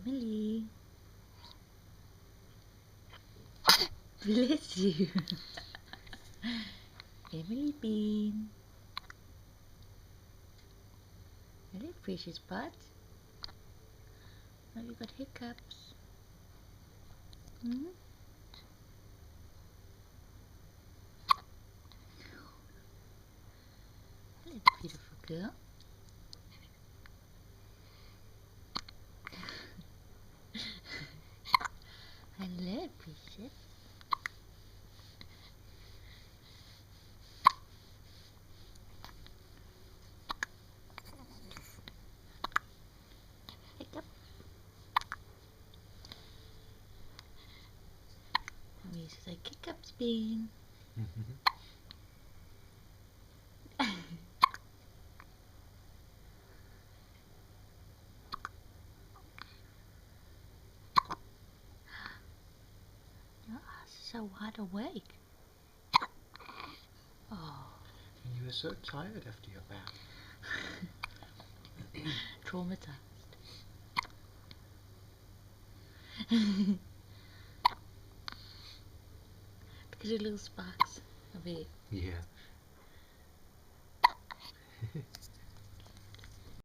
Emily. Bless you. Emily Bean. Hello, precious butt. Have you got hiccups? Hmm? Hello, beautiful girl. Hello, precious. Hiccup. We used to say hiccups, Bean. Your eyes are so wide awake. Oh. And you were so tired after your bath. Traumatized. Look at your little sparks of it. Yeah.